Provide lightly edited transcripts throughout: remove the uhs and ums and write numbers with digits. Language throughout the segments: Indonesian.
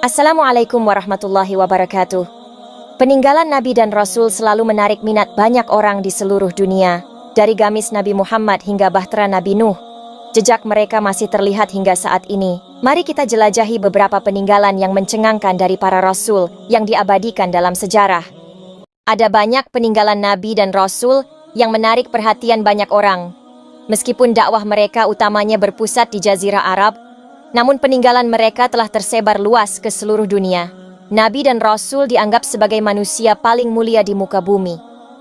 Assalamualaikum warahmatullahi wabarakatuh. Peninggalan Nabi dan Rasul selalu menarik minat banyak orang di seluruh dunia, dari gamis Nabi Muhammad hingga bahtera Nabi Nuh. Jejak mereka masih terlihat hingga saat ini. Mari kita jelajahi beberapa peninggalan yang mencengangkan dari para Rasul yang diabadikan dalam sejarah. Ada banyak peninggalan Nabi dan Rasul yang menarik perhatian banyak orang. Meskipun dakwah mereka utamanya berpusat di Jazirah Arab, namun peninggalan mereka telah tersebar luas ke seluruh dunia. Nabi dan Rasul dianggap sebagai manusia paling mulia di muka bumi,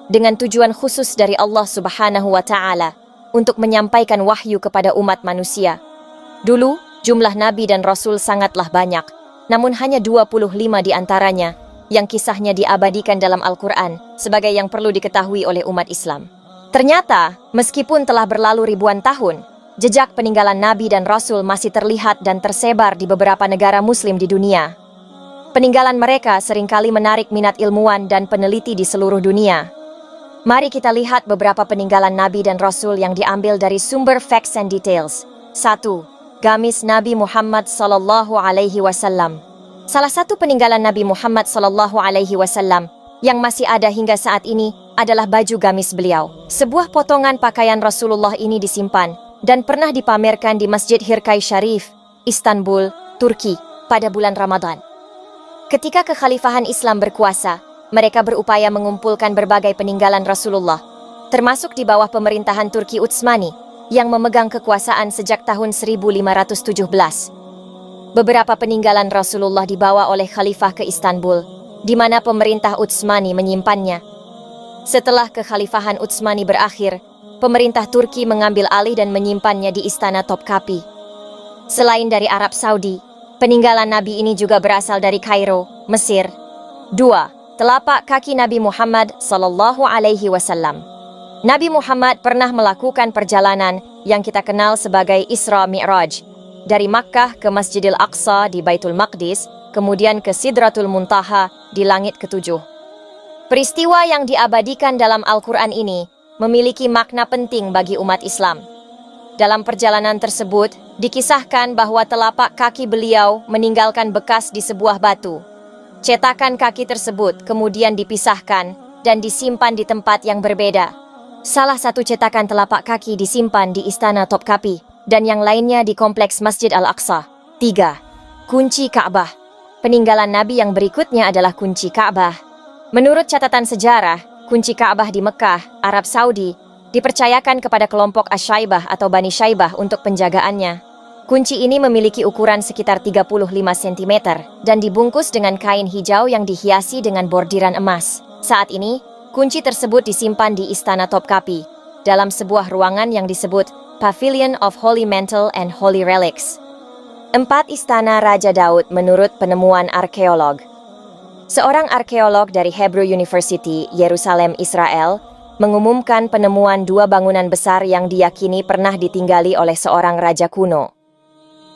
dengan tujuan khusus dari Allah Subhanahu wa Ta'ala untuk menyampaikan wahyu kepada umat manusia. Dulu, jumlah Nabi dan Rasul sangatlah banyak, namun hanya 25 di antaranya yang kisahnya diabadikan dalam Al-Quran sebagai yang perlu diketahui oleh umat Islam. Ternyata, meskipun telah berlalu ribuan tahun, jejak peninggalan Nabi dan Rasul masih terlihat dan tersebar di beberapa negara Muslim di dunia. Peninggalan mereka seringkali menarik minat ilmuwan dan peneliti di seluruh dunia. Mari kita lihat beberapa peninggalan Nabi dan Rasul yang diambil dari sumber Facts and Details. 1. Gamis Nabi Muhammad Sallallahu Alaihi Wasallam. Salah satu peninggalan Nabi Muhammad Sallallahu Alaihi Wasallam yang masih ada hingga saat ini adalah baju gamis beliau. Sebuah potongan pakaian Rasulullah ini disimpan dan pernah dipamerkan di Masjid Hirkai Sharif, Istanbul, Turki, pada bulan Ramadan. Ketika kekhalifahan Islam berkuasa, mereka berupaya mengumpulkan berbagai peninggalan Rasulullah, termasuk di bawah pemerintahan Turki Utsmani yang memegang kekuasaan sejak tahun 1517. Beberapa peninggalan Rasulullah dibawa oleh khalifah ke Istanbul, di mana pemerintah Utsmani menyimpannya. Setelah kekhalifahan Utsmani berakhir, pemerintah Turki mengambil alih dan menyimpannya di Istana Topkapi. Selain dari Arab Saudi, peninggalan Nabi ini juga berasal dari Kairo, Mesir. 2. Telapak kaki Nabi Muhammad Sallallahu Alaihi Wasallam. Nabi Muhammad pernah melakukan perjalanan yang kita kenal sebagai Isra Mi'raj, dari Makkah ke Masjidil Aqsa di Baitul Maqdis, kemudian ke Sidratul Muntaha di langit ketujuh. Peristiwa yang diabadikan dalam Al-Quran ini memiliki makna penting bagi umat Islam. Dalam perjalanan tersebut, dikisahkan bahwa telapak kaki beliau meninggalkan bekas di sebuah batu. Cetakan kaki tersebut kemudian dipisahkan dan disimpan di tempat yang berbeda. Salah satu cetakan telapak kaki disimpan di Istana Topkapi dan yang lainnya di Kompleks Masjid Al-Aqsa. 3. Kunci Ka'bah. Peninggalan Nabi yang berikutnya adalah kunci Ka'bah. Menurut catatan sejarah, kunci Ka'bah di Mekah, Arab Saudi, dipercayakan kepada kelompok Asyaibah atau Bani Syaibah untuk penjagaannya. Kunci ini memiliki ukuran sekitar 35 cm dan dibungkus dengan kain hijau yang dihiasi dengan bordiran emas. Saat ini, kunci tersebut disimpan di Istana Topkapi, dalam sebuah ruangan yang disebut Pavilion of Holy Mantle and Holy Relics. 4. Istana Raja Daud menurut penemuan arkeolog. Seorang arkeolog dari Hebrew University, Yerusalem, Israel, mengumumkan penemuan dua bangunan besar yang diyakini pernah ditinggali oleh seorang raja kuno.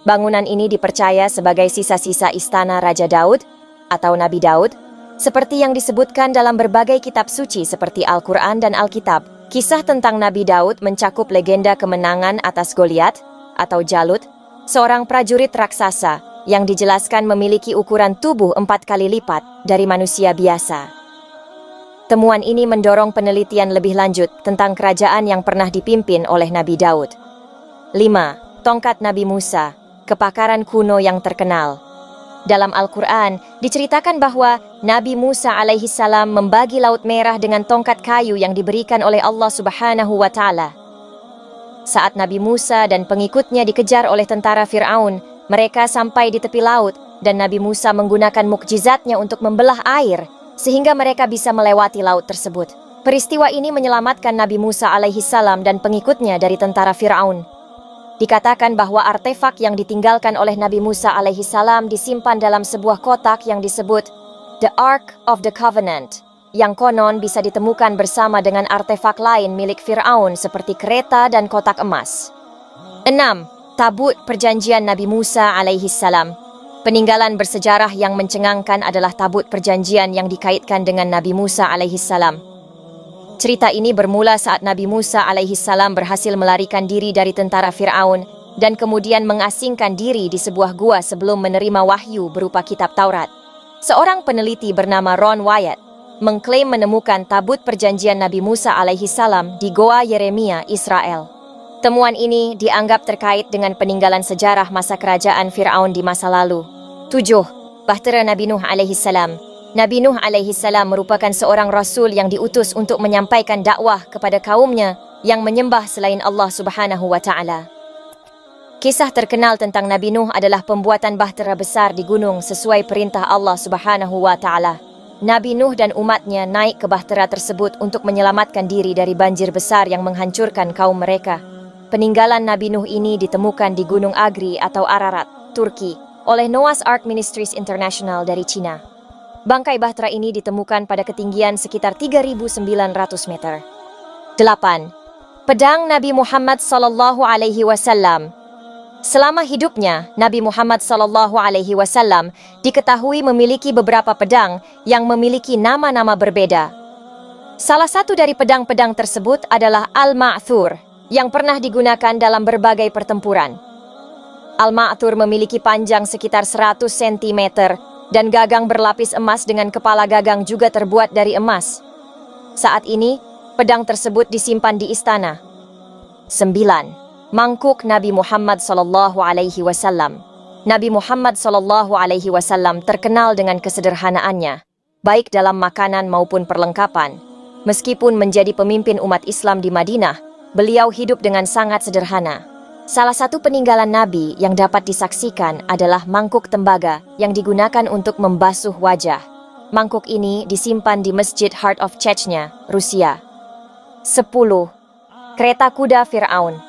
Bangunan ini dipercaya sebagai sisa-sisa istana Raja Daud atau Nabi Daud, seperti yang disebutkan dalam berbagai kitab suci seperti Al-Quran dan Alkitab. Kisah tentang Nabi Daud mencakup legenda kemenangan atas Goliat atau Jalut, seorang prajurit raksasa yang dijelaskan memiliki ukuran tubuh 4 kali lipat dari manusia biasa. Temuan ini mendorong penelitian lebih lanjut tentang kerajaan yang pernah dipimpin oleh Nabi Daud. 5. Tongkat Nabi Musa, kepakaran kuno yang terkenal. Dalam Al-Quran, diceritakan bahwa Nabi Musa alaihi salam membagi Laut Merah dengan tongkat kayu yang diberikan oleh Allah Subhanahu wa Ta'ala. Saat Nabi Musa dan pengikutnya dikejar oleh tentara Fir'aun, mereka sampai di tepi laut dan Nabi Musa menggunakan mukjizatnya untuk membelah air sehingga mereka bisa melewati laut tersebut. Peristiwa ini menyelamatkan Nabi Musa alaihi salam dan pengikutnya dari tentara Fir'aun. Dikatakan bahwa artefak yang ditinggalkan oleh Nabi Musa alaihi salam disimpan dalam sebuah kotak yang disebut The Ark of the Covenant, yang konon bisa ditemukan bersama dengan artefak lain milik Fir'aun seperti kereta dan kotak emas. 6. Tabut Perjanjian Nabi Musa alaihi salam. Peninggalan bersejarah yang mencengangkan adalah tabut perjanjian yang dikaitkan dengan Nabi Musa alaihi salam. Cerita ini bermula saat Nabi Musa alaihi salam berhasil melarikan diri dari tentara Fir'aun dan kemudian mengasingkan diri di sebuah gua sebelum menerima wahyu berupa kitab Taurat. Seorang peneliti bernama Ron Wyatt mengklaim menemukan tabut perjanjian Nabi Musa alaihi salam di Goa Yeremia, Israel. Temuan ini dianggap terkait dengan peninggalan sejarah masa kerajaan Fir'aun di masa lalu. 7. Bahtera Nabi Nuh alaihi salam. Nabi Nuh alaihi salam merupakan seorang rasul yang diutus untuk menyampaikan dakwah kepada kaumnya yang menyembah selain Allah Subhanahu wa taala. Kisah terkenal tentang Nabi Nuh adalah pembuatan bahtera besar di gunung sesuai perintah Allah Subhanahu wa taala. Nabi Nuh dan umatnya naik ke bahtera tersebut untuk menyelamatkan diri dari banjir besar yang menghancurkan kaum mereka. Peninggalan Nabi Nuh ini ditemukan di Gunung Agri atau Ararat, Turki, oleh Noah's Ark Ministries International dari Cina. Bangkai bahtera ini ditemukan pada ketinggian sekitar 3.900 meter. 8. Pedang Nabi Muhammad sallallahu alaihi wasallam. Selama hidupnya, Nabi Muhammad sallallahu alaihi wasallam diketahui memiliki beberapa pedang yang memiliki nama-nama berbeda. Salah satu dari pedang-pedang tersebut adalah Al-Ma'thur, yang pernah digunakan dalam berbagai pertempuran. Al-Ma'thur memiliki panjang sekitar 100 cm dan gagang berlapis emas dengan kepala gagang juga terbuat dari emas. Saat ini, pedang tersebut disimpan di istana. 9. Mangkuk Nabi Muhammad sallallahu alaihi wasallam. Nabi Muhammad sallallahu alaihi wasallam terkenal dengan kesederhanaannya, baik dalam makanan maupun perlengkapan. Meskipun menjadi pemimpin umat Islam di Madinah, beliau hidup dengan sangat sederhana. Salah satu peninggalan Nabi yang dapat disaksikan adalah mangkuk tembaga yang digunakan untuk membasuh wajah. Mangkuk ini disimpan di Masjid Heart of Chechnya, Rusia. 10. Kereta kuda Fir'aun.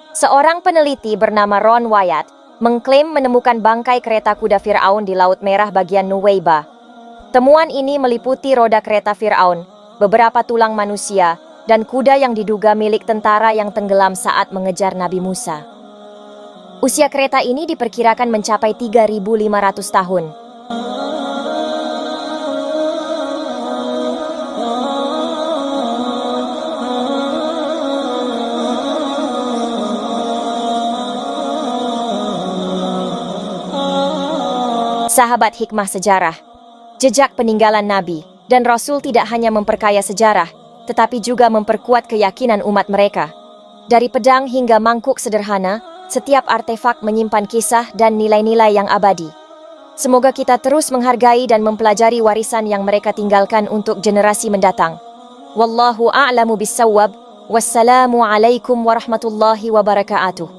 Seorang peneliti bernama Ron Wyatt mengklaim menemukan bangkai kereta kuda Fir'aun di Laut Merah bagian Nuweiba. Temuan ini meliputi roda kereta Fir'aun, beberapa tulang manusia, dan kuda yang diduga milik tentara yang tenggelam saat mengejar Nabi Musa. Usia kereta ini diperkirakan mencapai 3.500 tahun. Sahabat hikmah sejarah, jejak peninggalan Nabi dan Rasul tidak hanya memperkaya sejarah, tetapi juga memperkuat keyakinan umat mereka. Dari pedang hingga mangkuk sederhana, setiap artefak menyimpan kisah dan nilai-nilai yang abadi. Semoga kita terus menghargai dan mempelajari warisan yang mereka tinggalkan untuk generasi mendatang. Wallahu a'lamu bis-shawwab. Wassalamu alaikum warahmatullahi wabarakatuh.